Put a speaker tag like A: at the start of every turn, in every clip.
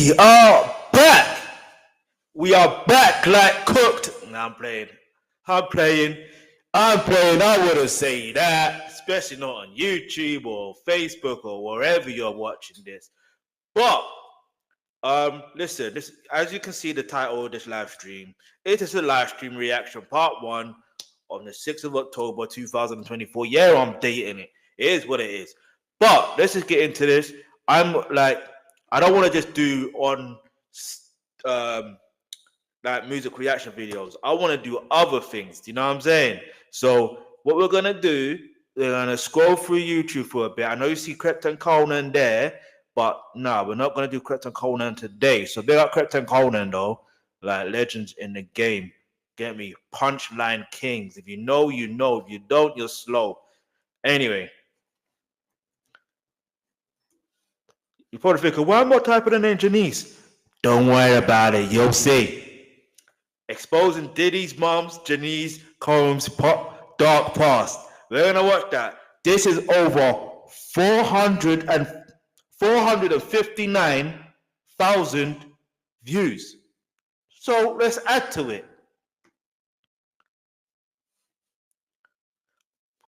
A: We are back. We are back like cooked. Nah, I'm playing. I wouldn't say that, especially not on YouTube or Facebook or wherever you're watching this. But listen, this, as you can see the title of this live stream, it is a live stream reaction part 1 on the 6th of October 2024. Yeah, I'm dating it. It is what it is. But let's just get into this. I'm like, I don't want to just do on like music reaction videos. I want to do other things. Do you know what I'm saying? So what we're gonna do, we're gonna scroll through YouTube for a bit. I know you see Krypton Conan there, but no, we're not gonna do Krypton Conan today. So they got Krypton Conan though, like legends in the game. Get me? Punchline kings. If you know, you know. If you don't, you're slow. Anyway. You probably thinking, why am I typing the name Janice? Don't worry about it. You'll see. Exposing Diddy's mom's Janice Combs' dark past. We're going to watch that. This is over 459,000 views. So let's add to it.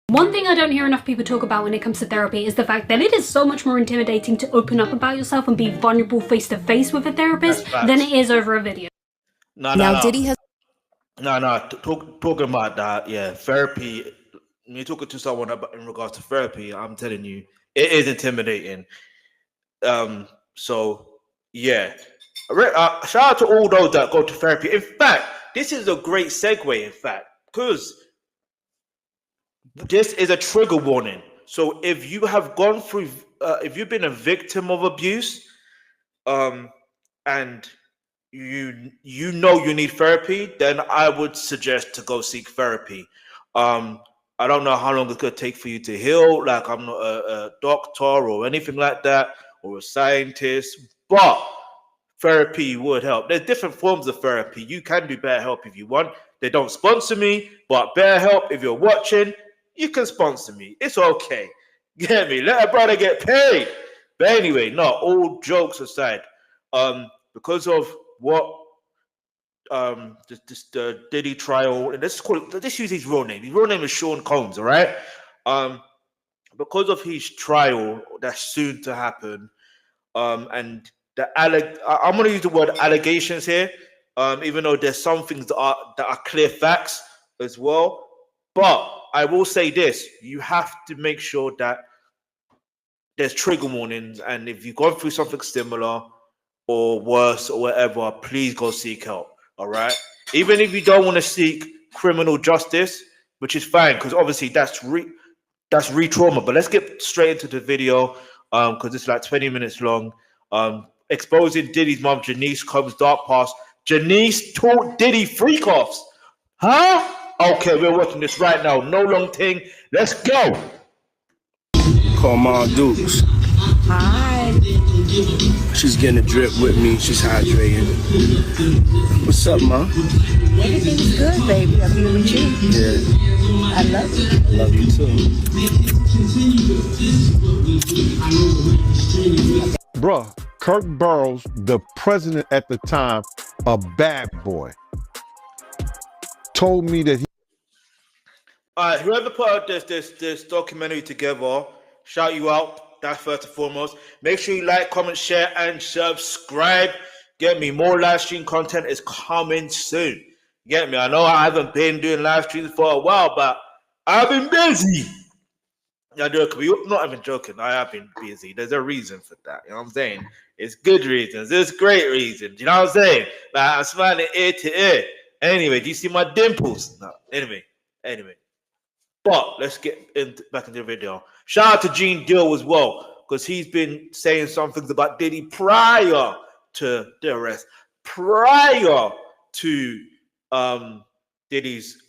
B: One thing I don't hear enough people talk about when it comes to therapy is the fact that it is so much more intimidating to open up about yourself and be vulnerable face to face with a therapist than it is over a video.
A: Diddy has talking about that. Yeah, therapy. When you're talking to someone about in regards to therapy, I'm telling you, it is intimidating. So yeah, shout out to all those that go to therapy. In fact, this is a great segue. In fact, because this is a trigger warning. So if you have gone through, if you've been a victim of abuse, and you know you need therapy, then I would suggest to go seek therapy. I don't know how long it's gonna take for you to heal. Like, I'm not a doctor or anything like that, or a scientist, but therapy would help. There's different forms of therapy. You can do BetterHelp if you want. They don't sponsor me, but BetterHelp, if you're watching, you can sponsor me. It's okay. Get me? Let a brother get paid. But anyway, no, all jokes aside, because of what the Diddy trial, and let's use his real name. His real name is Sean Combs, all right? Because of his trial that's soon to happen, and I'm gonna use the word allegations here, even though there's some things that are clear facts as well. But I will say this: you have to make sure that there's trigger warnings, and if you've gone through something similar or worse or whatever, please go seek help. All right, even if you don't want to seek criminal justice, which is fine, because obviously that's re-trauma. But let's get straight into the video, because it's like 20 minutes long. Exposing Diddy's mom, Janice Combs' dark past. Janice taught Diddy freak-offs. Huh? Okay, we're watching this right now. No long thing. Let's go.
C: Call Mom Dukes.
D: Hi.
C: She's getting a drip with me. She's hydrating. What's up, Mom?
D: Everything's good, baby. I'm here with you.
C: Yeah.
D: I love you.
C: I love you too.
E: Bruh, Kirk Burrows, the president at the time, a bad boy, told me that he...
A: All right, whoever put out this documentary together, shout you out. That's first and foremost. Make sure you like, comment, share, and subscribe. Get me? More live stream content is coming soon. Get me? I know I haven't been doing live streams for a while, but I've been busy. I'm not even joking. I have been busy. There's a reason for that. You know what I'm saying? It's good reasons. It's great reasons. You know what I'm saying? Like, I'm smiling ear to ear. Anyway, do you see my dimples? No. Anyway. But let's get back into the video. Shout out to Gene Deal as well, because he's been saying some things about Diddy prior to the arrest, prior to Diddy's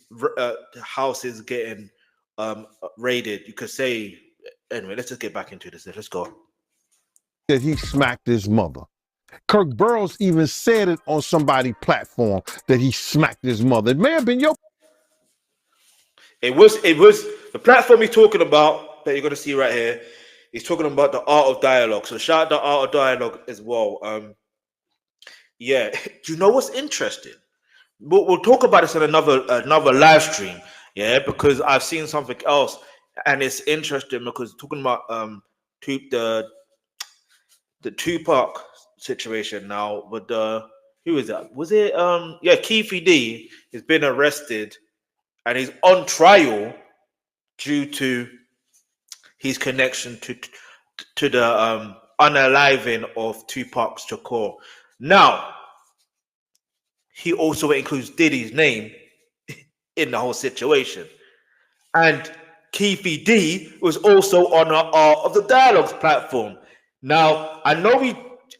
A: houses getting raided. You could say. Anyway, let's just get back into this. Let's go.
E: That he smacked his mother. Kirk Burrows even said it on somebody's platform that he smacked his mother. It may have been your...
A: It was the platform he's talking about that you're gonna see right here. He's talking about the art of dialogue. So shout out the art of dialogue as well. Yeah, do you know what's interesting? We'll talk about this in another live stream. Yeah, because I've seen something else, and it's interesting because talking about the Tupac situation now with the who is that? Was it Keith D has been arrested and he's on trial due to his connection to the unaliving of Tupac Shakur. Now, he also includes Diddy's name in the whole situation. And Keith D was also on our Art of the Dialogues platform. Now, I know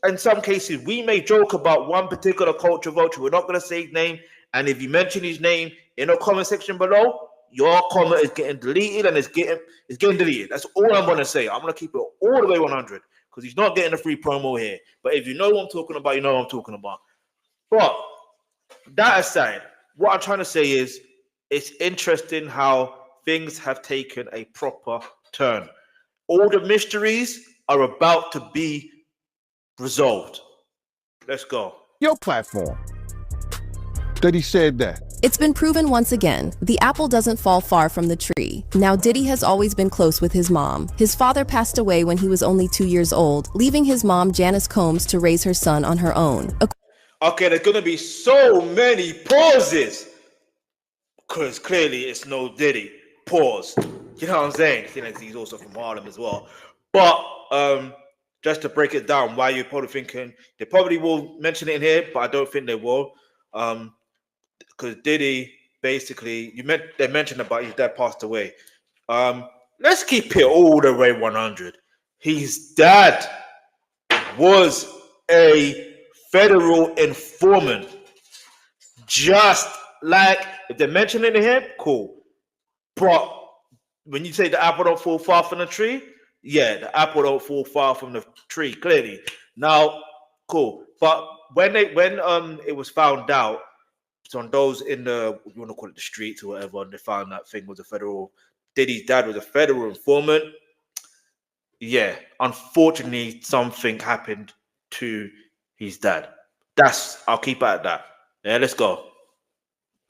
A: in some cases, we may joke about one particular culture vulture. We're not going to say his name. And if you mention his name in the comment section below, your comment is getting deleted and it's getting deleted. That's all I'm going to say. I'm going to keep it all the way 100 because he's not getting a free promo here. But if you know what I'm talking about, you know what I'm talking about. But that aside, what I'm trying to say is it's interesting how things have taken a proper turn. All the mysteries are about to be resolved. Let's go.
E: Your platform that he said that.
F: It's been proven once again, the apple doesn't fall far from the tree. Now, Diddy has always been close with his mom. His father passed away when he was only 2 years old, leaving his mom, Janice Combs, to raise her son on her own.
A: Okay, there's going to be so many pauses because clearly it's no Diddy. Pause. You know what I'm saying? He's also from Harlem as well. But just to break it down, why you're probably thinking, they probably will mention it in here, but I don't think they will. Because Diddy, basically, they mentioned about his dad passed away. Let's keep it all the way 100. His dad was a federal informant. Just like, if they mention it in here, cool. But when you say the apple don't fall far from the tree, yeah, the apple don't fall far from the tree, clearly. Now, cool. But when it was found out, so on those in the, you want to call it the streets or whatever, and they found that thing was Diddy's dad was a federal informant. Yeah, unfortunately, something happened to his dad. I'll keep it at that. Yeah, let's go.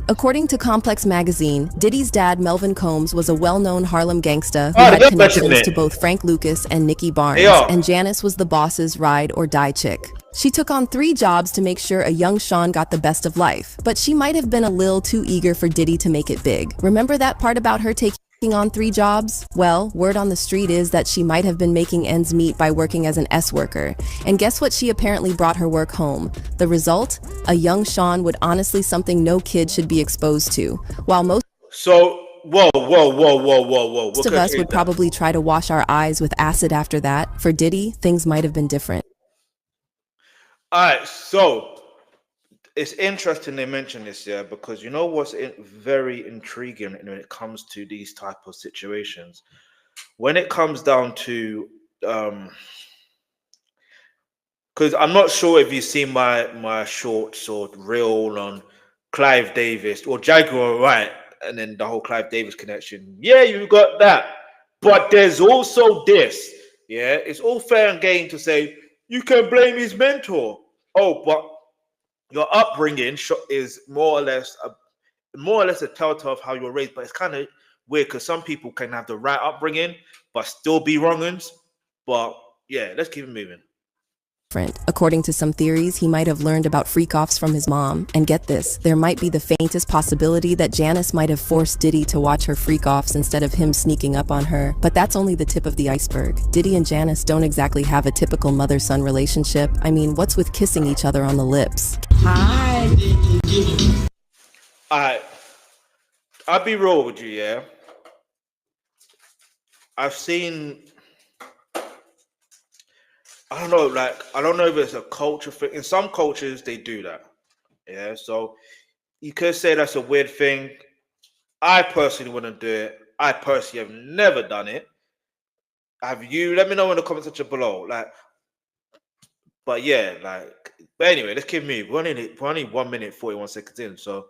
F: According to Complex Magazine, Diddy's dad, Melvin Combs, was a well-known Harlem gangster who had connections to both Frank Lucas and Nicky Barnes, and Janice was the boss's ride-or-die chick. She took on 3 jobs to make sure a young Sean got the best of life, but she might have been a little too eager for Diddy to make it big. Remember that part about her taking on 3 jobs? Well, word on the street is that she might have been making ends meet by working as an S-worker. And guess what she apparently brought her work home? The result? A young Sean with honestly something no kid should be exposed to. While most
A: whoa.
F: Most of us would probably try to wash our eyes with acid after that. For Diddy, things might have been different.
A: All right, so it's interesting they mention this, yeah, because you know what's very intriguing when it comes to these type of situations. When it comes down to, because I'm not sure if you've seen my shorts or reel on Clive Davis or Jaguar, right? And then the whole Clive Davis connection. Yeah, you got that. But there's also this, yeah. It's all fair and game to say you can blame his mentor. Oh, but your upbringing is more or less a telltale of how you were raised, but it's kind of weird because some people can have the right upbringing but still be wrong-uns. But yeah, let's keep it moving.
F: According to some theories, he might have learned about freak-offs from his mom. And get this, there might be the faintest possibility that Janice might have forced Diddy to watch her freak-offs instead of him sneaking up on her. But that's only the tip of the iceberg. Diddy and Janice don't exactly have a typical mother-son relationship. I mean, what's with kissing each other on the lips?
D: Hi.
A: I'll be real with you, yeah. I've seen, I don't know if it's a culture thing. In some cultures, they do that. Yeah, so you could say that's a weird thing. I personally wouldn't do it. I personally have never done it. Have you? Let me know in the comment section below. But anyway, let's keep moving. We're only 1 minute 41 seconds in, so.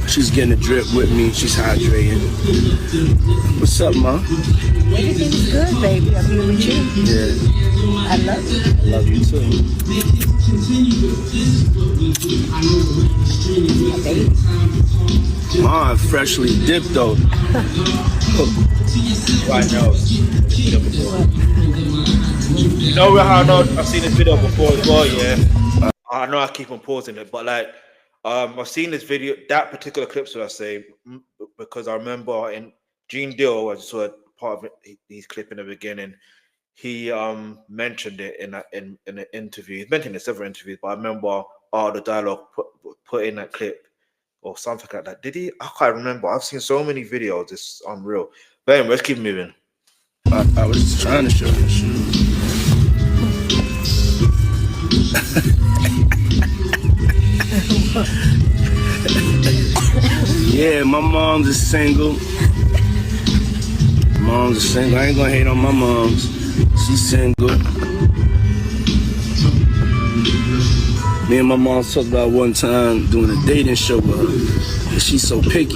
C: She's getting a drip with me. She's hydrating. What's up, ma?
D: Everything's good, baby. I'll be with you.
C: Yeah.
D: I love you.
C: I love you too.
D: My baby.
C: Mom freshly dipped though.
A: Right now. You know how I know I've seen this video before as well, yeah. I know I keep on pausing it, but like I've seen this video, that particular clip, so I say, because I remember in Gene Deal, I just saw part of it, his clip in the beginning. He mentioned it in an interview. He's mentioned it in several interviews, but I remember the dialogue put in that clip or something like that. Did he? I can't remember. I've seen so many videos. It's unreal. But anyway, let's keep moving.
C: I was just trying to show you shoes. Yeah, my mom's is single. Mom's is single. I ain't gonna hate on my mom's. She's single. Me and my mom talked about one time doing a dating show with her. And she's so picky.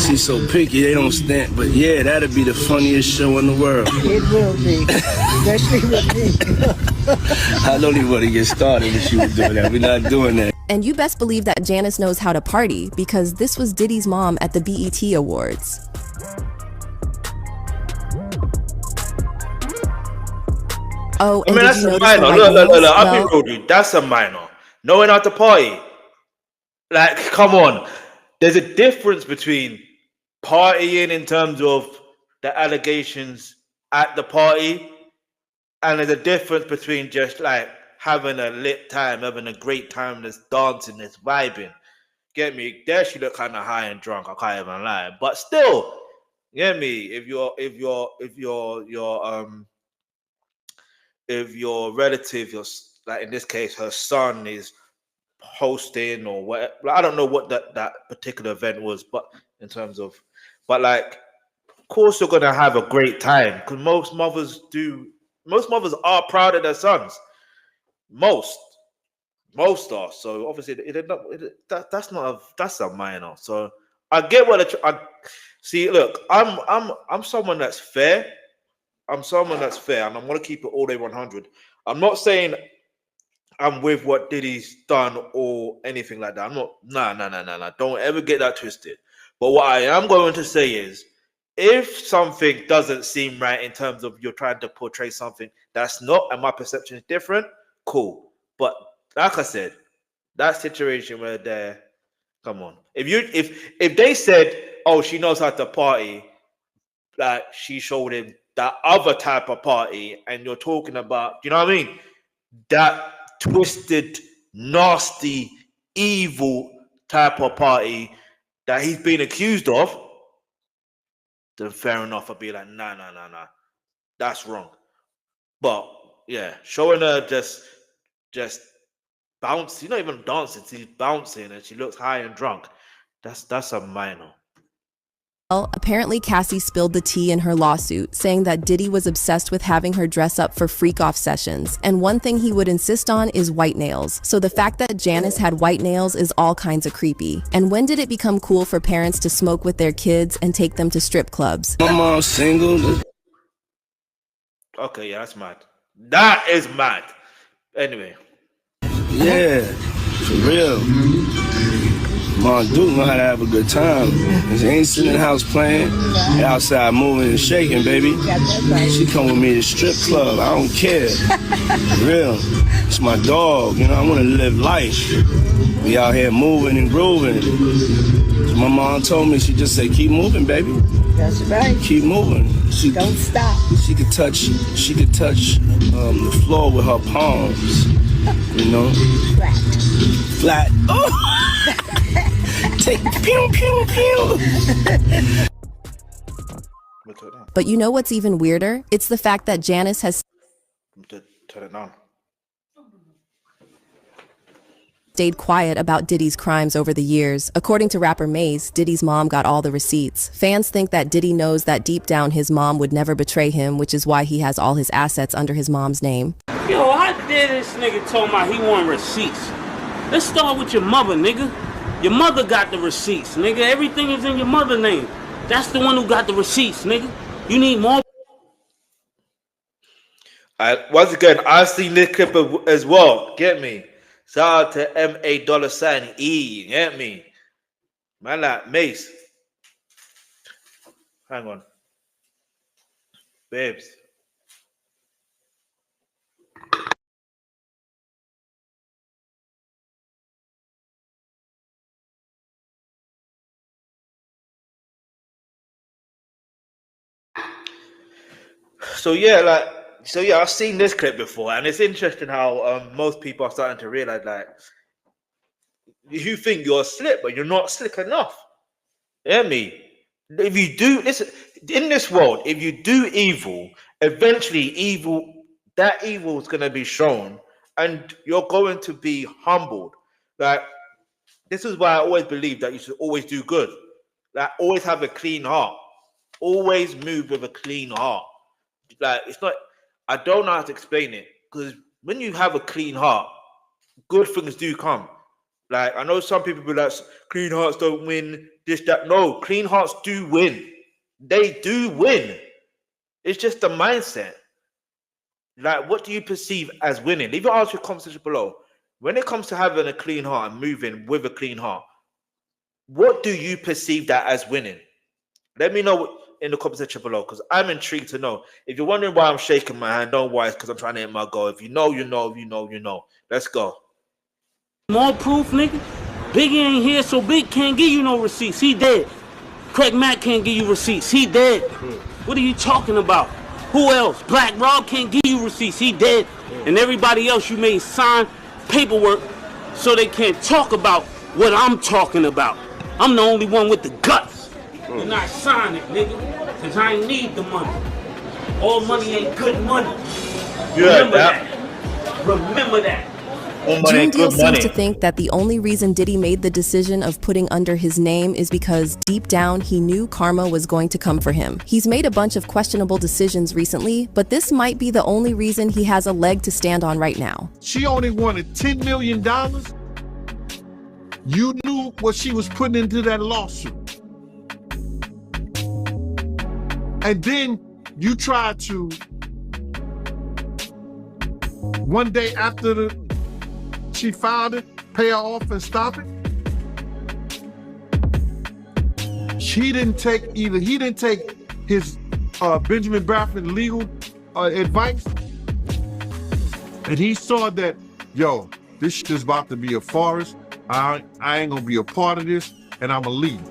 C: She's so picky, they don't stand. But yeah, that'd be the funniest show in the world.
D: It will be, especially with me.
C: I don't even want to get started when she was doing that. We're not doing that.
F: And you best believe that Janice knows how to party, because this was Diddy's mom at the BET Awards. Oh, and
A: that's a minor. Look. I'll be real, dude. That's a minor. Knowing how to party. Like, come on. There's a difference between partying in terms of the allegations at the party, and there's a difference between just like having a lit time, having a great time, this dancing, this vibing. Get me? There she look kind of high and drunk. I can't even lie, but still, get me? If your relative, like in this case, her son is hosting or what, I don't know what that particular event was, but in terms of, but like, of course you're gonna have a great time, because most mothers are proud of their sons. Most are. So obviously that's a minor. So I get what I see. Look, I'm someone that's fair. I'm someone that's fair, and I'm gonna keep it all day 100. I'm not saying I'm with what Diddy's done or anything like that. I'm not. Nah. Don't ever get that twisted. But what I am going to say is, if something doesn't seem right in terms of you're trying to portray something that's not, and my perception is different, cool. But like I said, that situation where they're, come on. If they said, oh, she knows how to party, like she showed him that other type of party, and you're talking about, you know what I mean? That twisted, nasty, evil type of party that he's been accused of, then fair enough, I'll be like, nah. That's wrong. But yeah, showing her just bouncing, not even dancing, she's bouncing and she looks high and drunk. That's a minor.
F: Well, apparently Cassie spilled the tea in her lawsuit, saying that Diddy was obsessed with having her dress up for freak-off sessions, and one thing he would insist on is white nails. So the fact that Janice had white nails is all kinds of creepy. And when did it become cool for parents to smoke with their kids and take them to strip clubs?
C: My mom's single.
A: Okay, yeah, that's mad. That is mad. Anyway.
C: Yeah, for real. Mom Duke know how to have a good time. She ain't sitting in the house playing. They outside moving and shaking, baby. She come with me to the strip club. I don't care. For real. It's my dog. You know, I want to live life. We out here moving and grooving. So my mom told me, she just said, keep moving, baby.
D: That's right.
C: Keep moving.
D: Don't stop.
C: She could touch the floor with her palms. You know? Flat. Oh! Take pew, pew, pew.
F: But you know what's even weirder? It's the fact that Janice has
A: Turn it down.
F: stayed quiet about Diddy's crimes over the years. According to rapper Maze, Diddy's mom got all the receipts. Fans think that Diddy knows that deep down his mom would never betray him, which is why he has all his assets under his mom's name.
G: Yo, how dare this nigga told me he want receipts? Let's start with your mother, nigga. Your mother got the receipts, nigga. Everything is in your mother's name. That's the one who got the receipts, nigga. You need more.
A: Once again, I've seen this clip as well. Get me? Shout out to MA$E. Get me? Man, like Mace. Hang on, babes. So yeah, I've seen this clip before, and it's interesting how most people are starting to realize, like, you think you're slick, but you're not slick enough. Hear me? If you do listen in this world, if you do evil, eventually that evil is going to be shown, and you're going to be humbled. Like, this is why I always believe that you should always do good. Like, always have a clean heart. Always move with a clean heart. Like, it's not. I don't know how to explain it, because when you have a clean heart, good things do come. Like, I know some people be like, clean hearts don't win, this, that. No, clean hearts do win. They do win. It's just the mindset. Like, what do you perceive as winning? Leave your answer conversation below. When it comes to having a clean heart and moving with a clean heart, what do you perceive that as winning? Let me know in the comment section below, because I'm intrigued to know. If you're wondering why I'm shaking my hand, don't worry, it's because I'm trying to hit my goal. If you know, you know. If you know, you know. Let's go.
G: More proof, nigga. Biggie ain't here, so Big can't give you no receipts. He dead. Craig Mack can't give you receipts. He dead. What are you talking about? Who else? Black Rob can't give you receipts. He dead. And everybody else you made sign paperwork so they can't talk about what I'm talking about. I'm the only one with the guts. And I sign it, nigga, because I ain't need the money. All money ain't good money. Remember that. Remember that.
F: June Deal seems to think that the only reason Diddy made the decision of putting under his name is because deep down he knew karma was going to come for him. He's made a bunch of questionable decisions recently, but this might be the only reason he has a leg to stand on right now.
E: She only wanted $10 million. You knew what she was putting into that lawsuit. And then you tried to, one day after she filed it, pay her off and stop it. He didn't take his Benjamin Bradford legal advice. And he saw that, yo, this shit is about to be a forest. I ain't gonna be a part of this, and I'ma leave.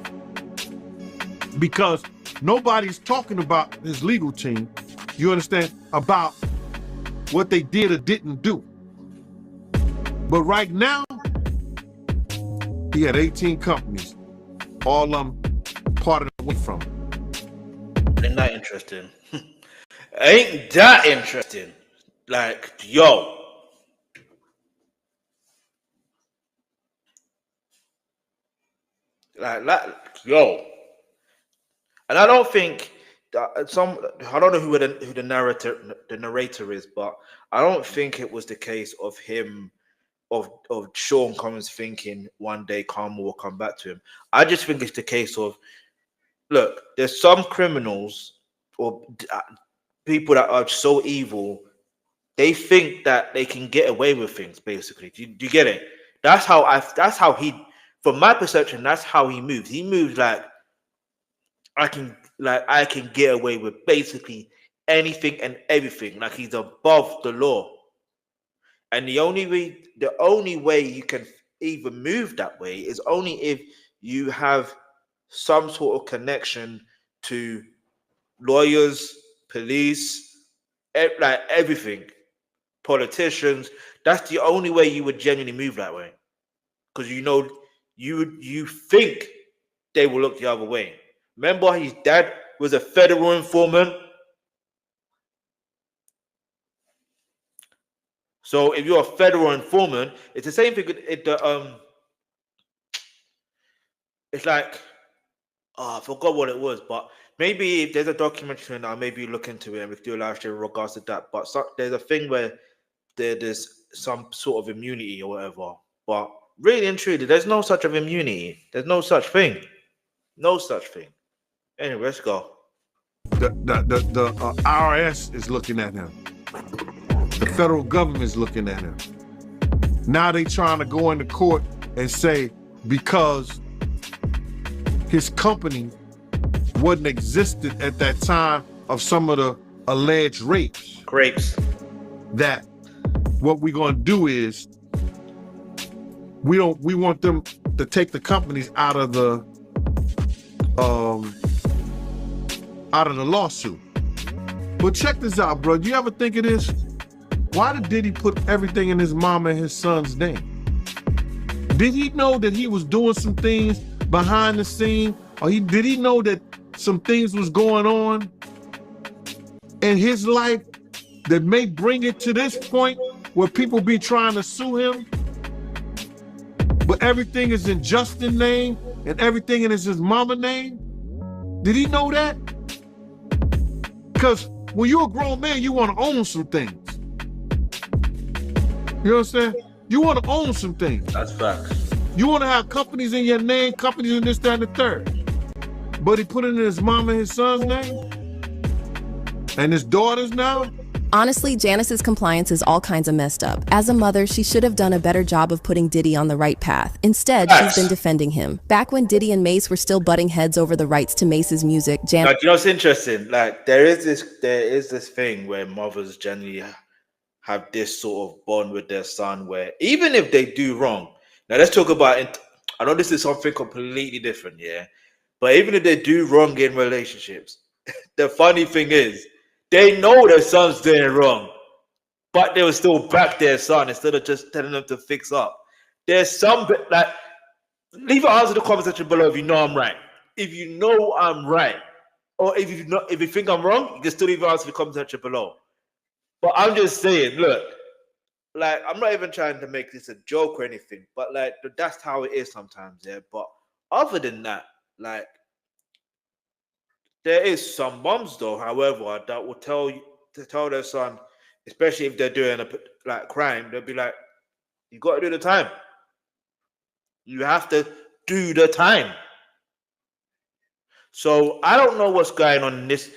E: Because nobody's talking about his legal team, you understand, about what they did or didn't do. But right now, he had 18 companies, all of them part of the way from him.
A: Ain't that interesting? Ain't that interesting? Like, yo. Like, yo. And I don't think that I don't know who the narrator is, but I don't think it was the case of him, of Sean Combs thinking one day karma will come back to him. I just think it's the case of, look, there's some criminals or people that are so evil, they think that they can get away with things, basically. Do you get it? That's how he, from my perception, that's how he moves. He moves like, I can get away with basically anything and everything. Like, he's above the law. And the only way you can even move that way is only if you have some sort of connection to lawyers, police, like everything, politicians. That's the only way you would genuinely move that way, because you think they will look the other way. Remember, his dad was a federal informant. So if you're a federal informant, it's the same thing. It's like, I forgot what it was, but maybe if there's a documentary now, maybe look into it and we can do a live stream in regards to that. But there's a thing where there's some sort of immunity or whatever. But really and truly, there's no such of immunity. There's no such thing. No such thing. Anyway, let's go.
E: The IRS is looking at him. The federal government's looking at him. Now they trying to go into court and say because his company wasn't existed at that time of some of the alleged rapes. That what we're gonna do is we want them to take the companies out of the lawsuit. But check this out, bro. Do you ever think of this? Why did Diddy put everything in his mama and his son's name? Did he know that he was doing some things behind the scene? Or did he know that some things was going on in his life that may bring it to this point where people be trying to sue him? But everything is in Justin's name and everything is his mama's name? Did he know that? Because when you're a grown man, you want to own some things. You understand? You want to own some things.
A: That's facts.
E: You want to have companies in your name, companies in this, that, and the third. But he put it in his mom and his son's name? And his daughters now?
F: Honestly, Janice's compliance is all kinds of messed up. As a mother, she should have done a better job of putting Diddy on the right path. Instead, she's been defending him. Back when Diddy and Mace were still butting heads over the rights to Mace's music,
A: Now, you know what's interesting? Like there is this thing where mothers generally have this sort of bond with their son where even if they do wrong, now let's talk about, I know this is something completely different, yeah? But even if they do wrong in relationships, the funny thing is, they know their son's doing wrong, but they will still back their son instead of just telling them to fix up. There's some, like, leave it answer the comment section below if you know I'm right. If you know I'm right, or if you think I'm wrong, you can still leave it answer the comment section below. But I'm just saying, look, like, I'm not even trying to make this a joke or anything, but like, that's how it is sometimes, yeah. But other than that, like, there is some moms though, however, that will tell their son, especially if they're doing a crime, they'll be like, you got to do the time. You have to do the time. So I don't know what's going on in this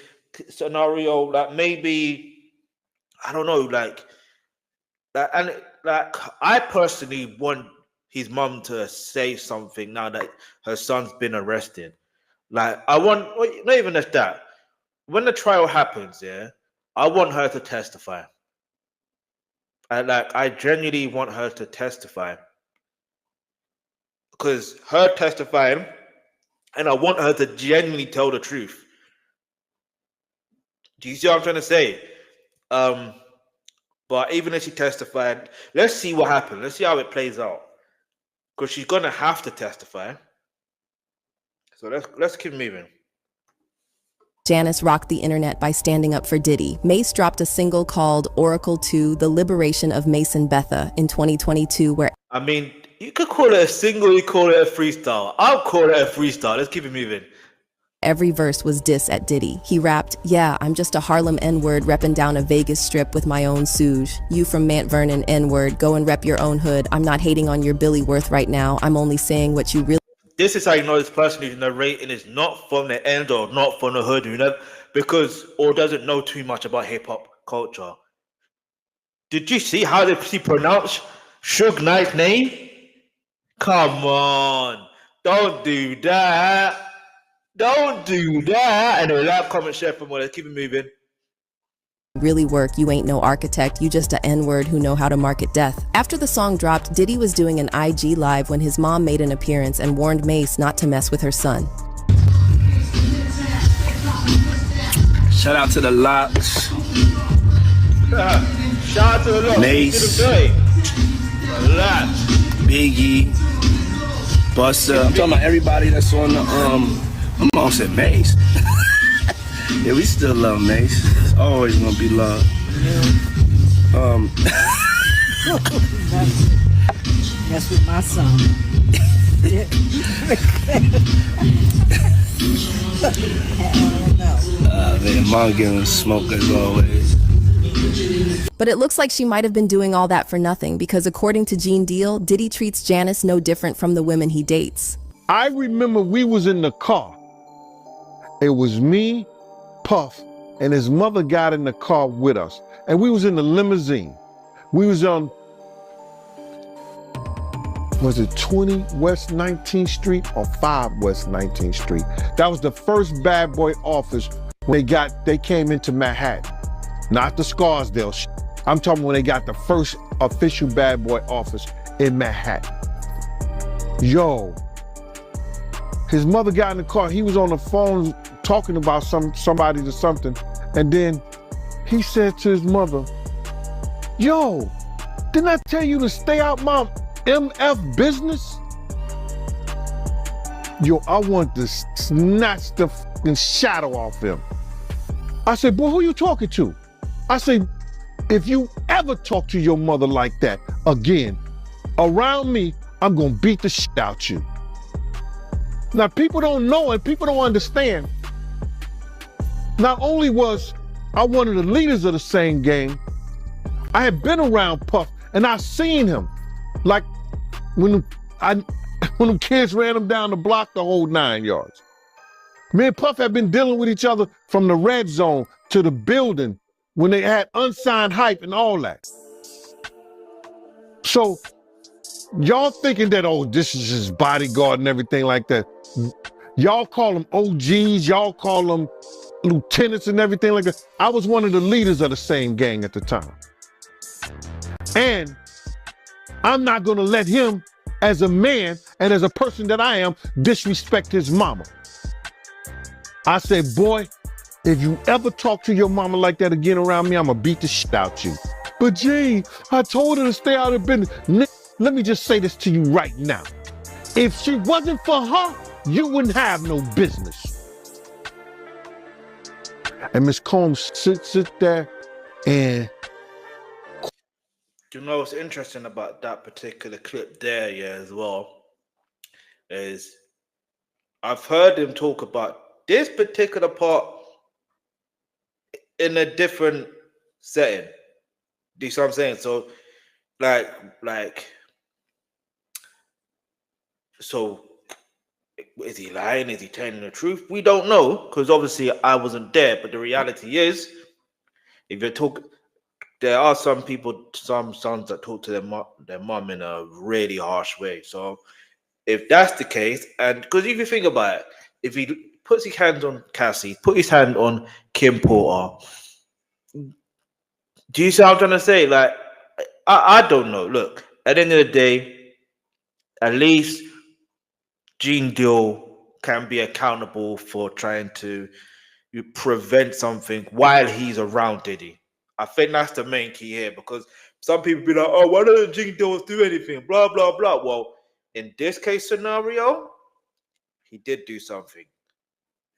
A: scenario. Like maybe, I don't know, I personally want his mom to say something now that her son's been arrested. Like, I want, not even just that. When the trial happens, yeah, I want her to testify. I genuinely want her to testify. Because her testifying, and I want her to genuinely tell the truth. Do you see what I'm trying to say? But even if she testified, let's see what happens. Let's see how it plays out. Because she's going to have to testify. So let's keep moving.
F: Janice rocked the internet by standing up for Diddy. Mace dropped a single called Oracle 2, The Liberation of Mace and Betha in 2022 where...
A: I mean, you could call it a single, you call it a freestyle. I'll call it a freestyle. Let's keep it moving.
F: Every verse was diss at Diddy. He rapped, yeah, I'm just a Harlem N-word repping down a Vegas strip with my own Suge. You from Mount Vernon N-word, go and rep your own hood. I'm not hating on your Billy Worth right now. I'm only saying what you really...
A: This is how you know this person who's narrating is not from the end or not from the hood, you know, because or doesn't know too much about hip hop culture. Did you see how she pronounced Suge Knight's name? Come on, don't do that. Don't do that. And like, comment, share for more. Let's keep it moving.
F: Really work, you ain't no architect, you just a N-word who know how to market death. After the song dropped, Diddy was doing an IG live when his mom made an appearance and warned Mace not to mess with her son.
C: Shout out to the Locks.
A: Shout out to the Locks.
C: Mace. Biggie. Busta. I'm talking about everybody that's on the my mom said Mace. Yeah, we still love Mace. It's always gonna be love.
D: That's with my son.
C: Man, mom giving smoke as always.
F: But it looks like she might have been doing all that for nothing because according to Gene Deal, Diddy treats Janice no different from the women he dates.
E: I remember we was in the car. It was me, Puff, and his mother got in the car with us. And we was in the limousine. We was on, was it 20 West 19th Street or 5 West 19th Street? That was the first bad boy office when they came into Manhattan. Not the Scarsdale shit. I'm talking when they got the first official bad boy office in Manhattan. Yo, his mother got in the car. He was on the phone talking about somebody or something. And then he said to his mother, yo, didn't I tell you to stay out my MF business? Yo, I want to snatch the fucking shadow off him. I said, boy, who you talking to? I said, if you ever talk to your mother like that again, around me, I'm gonna beat the shit out you. Now, people don't know and people don't understand. Not only was I one of the leaders of the same gang, I had been around Puff and I seen him. Like when the kids ran him down the block the whole 9 yards. Me and Puff had been dealing with each other from the red zone to the building when they had unsigned hype and all that. So y'all thinking that, oh, this is his bodyguard and everything like that. Y'all call them OGs, y'all call them lieutenants and everything like that. I was one of the leaders of the same gang at the time. And I'm not gonna let him, as a man and as a person that I am, disrespect his mama. I said, boy, if you ever talk to your mama like that again around me, I'm gonna beat the shit out you. But Gene, I told her to stay out of business. Let me just say this to you right now. If she wasn't for her, you wouldn't have no business. And Miss Combs sit there and...
A: You know what's interesting about that particular clip there, yeah, as well, is I've heard him talk about this particular part in a different setting. Do you see what I'm saying? So, so is he lying? Is he telling the truth? We don't know, because obviously I wasn't there. But the reality is, if you talk, there are some people, some sons that talk to their mom in a really harsh way. So if that's the case, and because if you think about it, if he puts his hands on Cassie, put his hand on Kim Porter, do you see what I'm trying to say? Like, I don't know. Look, at the end of the day, at least Gene Deal can be accountable for trying to prevent something while he's around Diddy. I think that's the main key here, because some people be like, oh, why doesn't Gene Deal do anything? Blah, blah, blah. Well, in this case scenario, he did do something.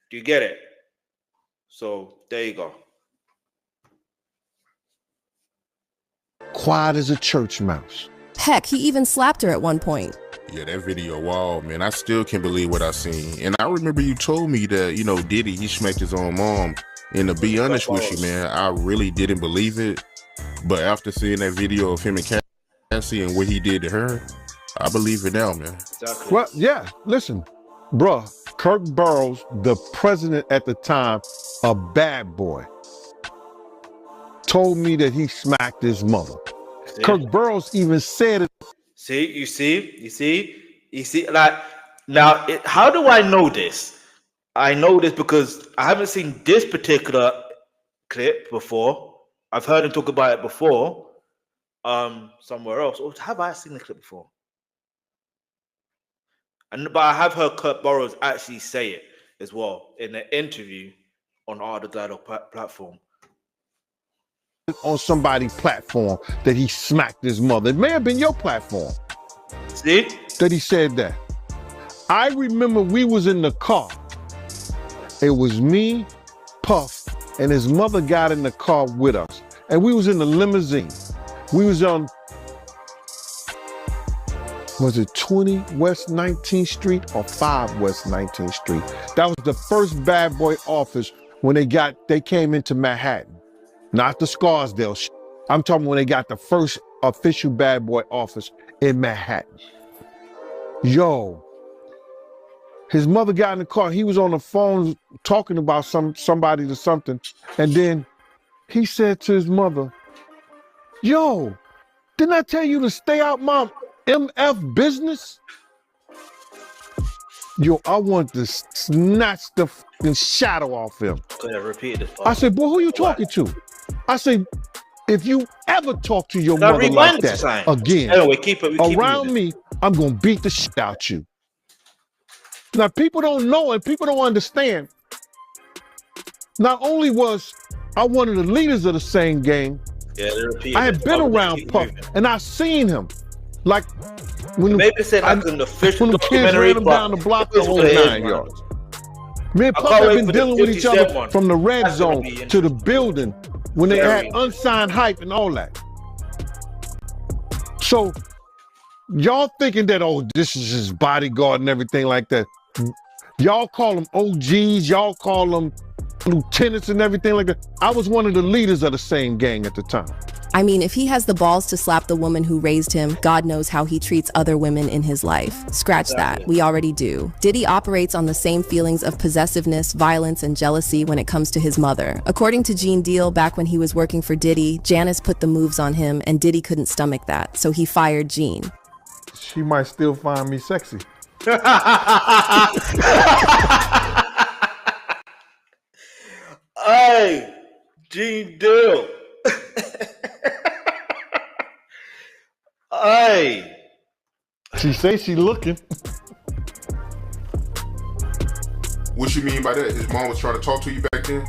A: Do you get it? So there you go.
E: Quiet as a church mouse.
F: Heck, he even slapped her at one point.
H: Yeah, that video, wow, man, I still can't believe what I seen. And I remember you told me that, you know, Diddy, he smacked his own mom. And to be honest with you, man, I really didn't believe it. But after seeing that video of him and Cassie and what he did to her, I believe it now, man.
A: Exactly.
E: Well, yeah, listen, bruh, Kirk Burroughs, the president at the time, a bad boy, told me that he smacked his mother. See? Kirk Burroughs even said it.
A: See, you see, like, now, how do I know this? I know this because I haven't seen this particular clip before. I've heard him talk about it before, somewhere else. Or have I seen the clip before? But I have heard Kurt Burroughs actually say it as well in an interview on Art of Dialogue platform.
E: On somebody's platform that he smacked his mother. It may have been your platform.
A: See?
E: That he said that. I remember we was in the car. It was me, Puff, and his mother got in the car with us. And we was in the limousine. We was on, was it 20 West 19th Street or 5 West 19th Street? That was the first bad boy office when they came into Manhattan. Not the Scarsdale shit. I'm talking when they got the first official bad boy office in Manhattan. Yo, His mother got in the car. He was on the phone talking about somebody to something. And then he said to his mother, yo, didn't I tell you to stay out my MF business? Yo, I want to snatch the fucking shadow off him. I said, boy, who you talking to? I said, if you ever talk to your mother like that again, around me, I'm going to beat the shit out you. Now, people don't know and people don't understand. Not only was I one of the leaders of the same gang, I had been around Puff and I seen him. Like, when the kids ran him down the block the whole 9 yards. Me and Puff have been dealing with each other from the red zone to the building when they had unsigned hype and all that. So, y'all thinking that, oh, this is his bodyguard and everything like that. Y'all call them OGs, y'all call them lieutenants and everything like that. I was one of the leaders of the same gang at the time.
F: I mean, if he has the balls to slap the woman who raised him, God knows how he treats other women in his life. Scratch that, we already do. Diddy operates on the same feelings of possessiveness, violence, and jealousy when it comes to his mother. According to Gene Deal, back when he was working for Diddy, Janice put the moves on him and Diddy couldn't stomach that, so he fired Gene.
E: She might still find me sexy.
A: Hey, Gene Deal. Hey.
E: She say she looking.
H: What you mean by that? His mom was trying to talk to you back then?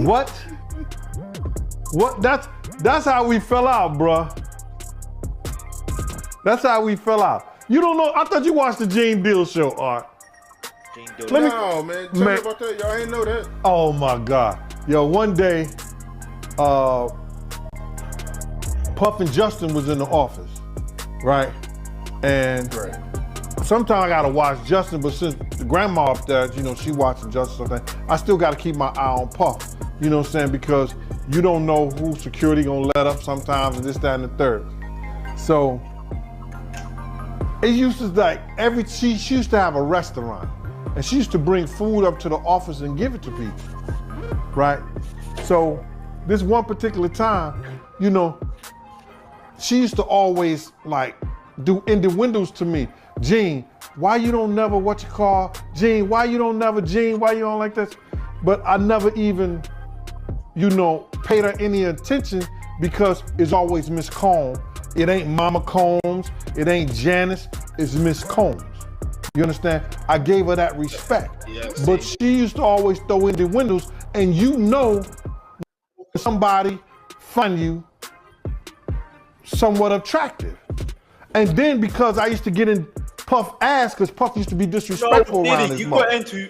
E: What? What? That's how we fell out, bruh. That's how we fell out. You don't know? I thought you watched the Gene Deal show, Art.
H: No, man. Tell me about that. Y'all ain't know that.
E: Oh my God. Yo, one day, Puff and Justin was in the office, right? And sometimes I gotta watch Justin, but since the grandma up there, you know, she watching Justin something, I still gotta keep my eye on Puff. You know what I'm saying? Because you don't know who security gonna let up sometimes and this, that, and the third. So, it used to like, she used to have a restaurant. And she used to bring food up to the office and give it to people, right? So this one particular time, you know, she used to always like do innuendos to me. Gene, why you don't never Gene, why you don't never, Gene, why you don't like this? But I never even, you know, paid her any attention because it's always Miss Combs. It ain't Mama Combs, it ain't Janice, it's Miss Combs. You understand? I gave her that respect. But she used to always throw in the windows, and you know somebody find you somewhat attractive. And then because I used to get in Puff ass, because Puff used to be disrespectful around his mother.
A: Got into,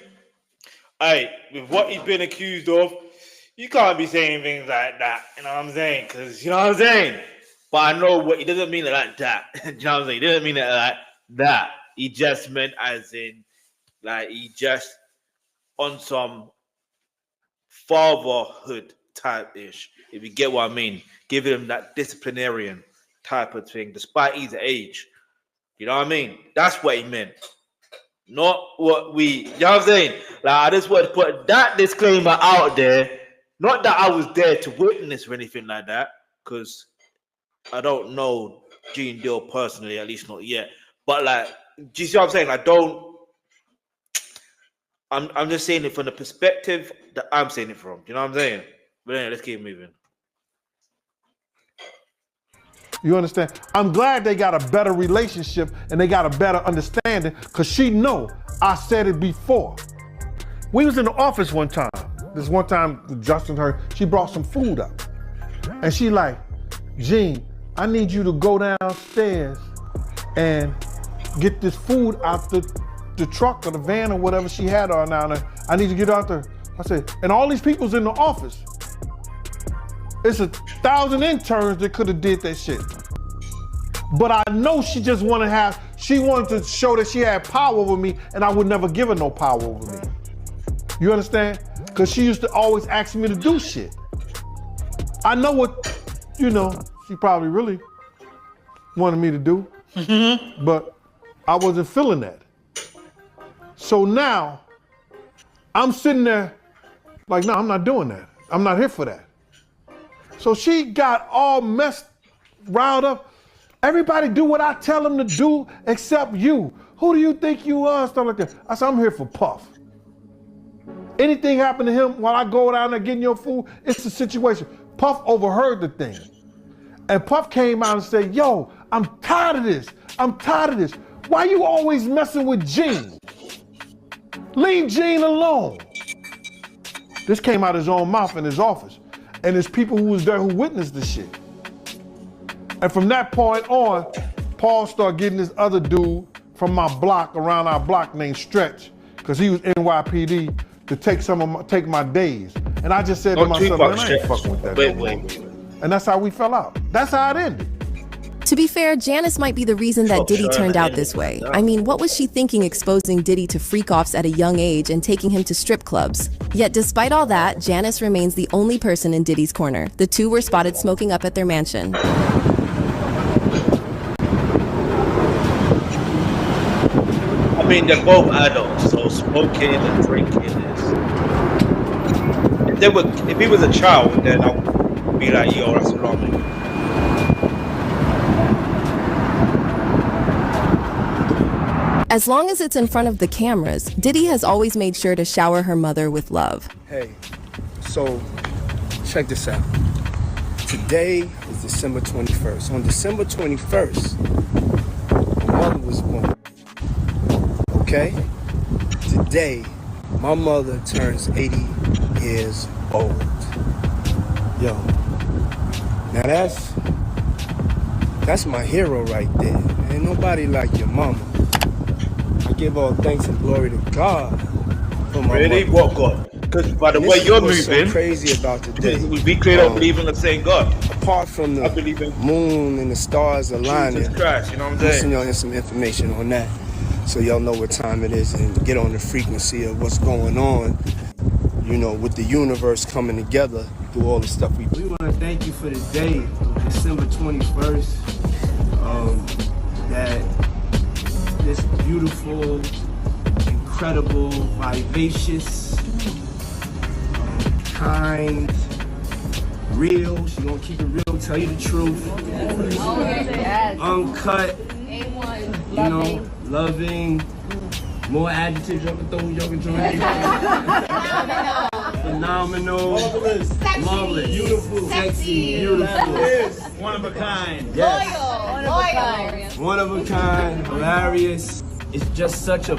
A: with what he's been accused of, you can't be saying things like that. You know what I'm saying? Because, you know what I'm saying? But I know what he doesn't mean it like that. You know what I'm saying? He doesn't mean it like that. He just meant as in, like, he just on some fatherhood type-ish, if you get what I mean. Give him that disciplinarian type of thing, despite his age. You know what I mean? That's what he meant. Not what you know what I'm saying? Like, I just want to put that disclaimer out there. Not that I was there to witness or anything like that, because I don't know Gene Deal personally, at least not yet. But like, do you see what I'm saying? I'm just saying it from the perspective that I'm saying it from. Do you know what I'm saying? But anyway, let's keep moving.
E: You understand? I'm glad they got a better relationship and they got a better understanding, because she know I said it before. We was in the office one time. This one time, Justin, she brought some food up. And she like, Gene, I need you to go downstairs and get this food out the truck or the van or whatever she had on down there. I need to get out there. I said, and all these people's in the office. It's 1,000 interns that could have did that shit. But I know she just she wanted to show that she had power over me, and I would never give her no power over me. You understand? Because she used to always ask me to do shit. I know what, you know, she probably really wanted me to do, but I wasn't feeling that. So now I'm sitting there like, no, I'm not doing that. I'm not here for that. So she got all messed, riled up. Everybody do what I tell them to do except you. Who do you think you are? Stuff like that. I said, I'm here for Puff. Anything happen to him while I go down there getting your food, it's a situation. Puff overheard the thing. And Puff came out and said, yo, I'm tired of this. I'm tired of this. Why you always messing with Gene? Leave Gene alone. This came out of his own mouth in his office. And there's people who was there who witnessed this shit. And from that point on, Paul started getting this other dude from my block, around our block, named Stretch, because he was NYPD, to take my days. And I just said to myself, man, I ain't fucking with that. Wait. And that's how we fell out. That's how it ended.
F: To be fair, Janice might be the reason that Diddy turned out this way. I mean, what was she thinking exposing Diddy to freak-offs at a young age and taking him to strip clubs? Yet despite all that, Janice remains the only person in Diddy's corner. The two were spotted smoking up at their mansion.
A: I mean, they're both adults, so smoking and drinking is... If he was a child, then I would be like, yo, that's alarming.
F: As long as it's in front of the cameras, Diddy has always made sure to shower her mother with love.
C: Hey, so check this out. Today is December 21st. On December 21st, my mother was born. Okay? Today, my mother turns 80 years old. Yo, now that's my hero right there. Ain't nobody like your mama. I give all thanks and glory to God for my
A: Really?
C: mother.
A: What God? Because by the way you're moving,
C: so crazy about today.
A: We clearly don't believe in the same God.
C: Apart from the moon and the stars aligning,
A: Jesus Christ, you know what I'm saying?
C: listen, y'all, here's some information on that, so y'all know what time it is and get on the frequency of what's going on. You know, with the universe coming together through all the stuff we do. We want to thank you for the day, December 21st. That this beautiful, incredible, vivacious, kind, real. She gonna keep it real, tell you the truth. Uncut, you know, loving. More adjectives you can throw, you can phenomenal, marvelous, beautiful, sexy, beautiful, one of a kind, yes. Loyal, one of a kind, hilarious. It's just such a.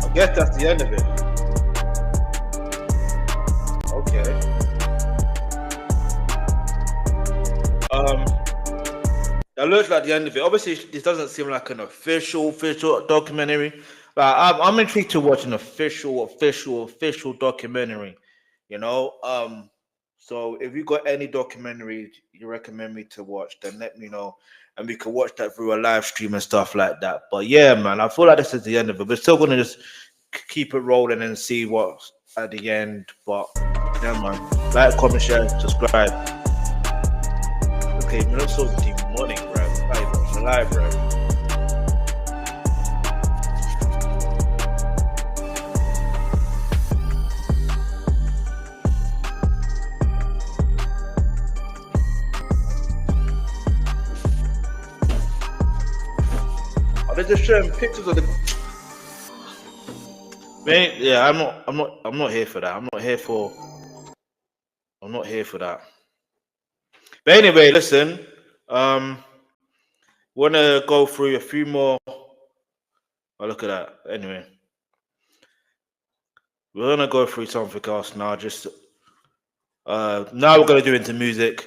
A: I guess that's the end of it. Okay. That looks like the end of it. Obviously, this doesn't seem like an official documentary. Like, I'm intrigued to watch an official documentary. You know. So if you got any documentary you recommend me to watch, then let me know, and we can watch that through a live stream and stuff like that. But yeah, man, I feel like this is the end of it. We're still gonna just keep it rolling and see what's at the end. But yeah, man, like, comment, share, subscribe. Okay, man, I'm so demonic, bro. I'm alive, bro. They're just showing pictures of the. Man, yeah, I'm not here for that. I'm not here for that. But anyway, listen. Wanna go through a few more. Oh, look at that. Anyway, we're gonna go through something else now. Just now we're gonna do into music.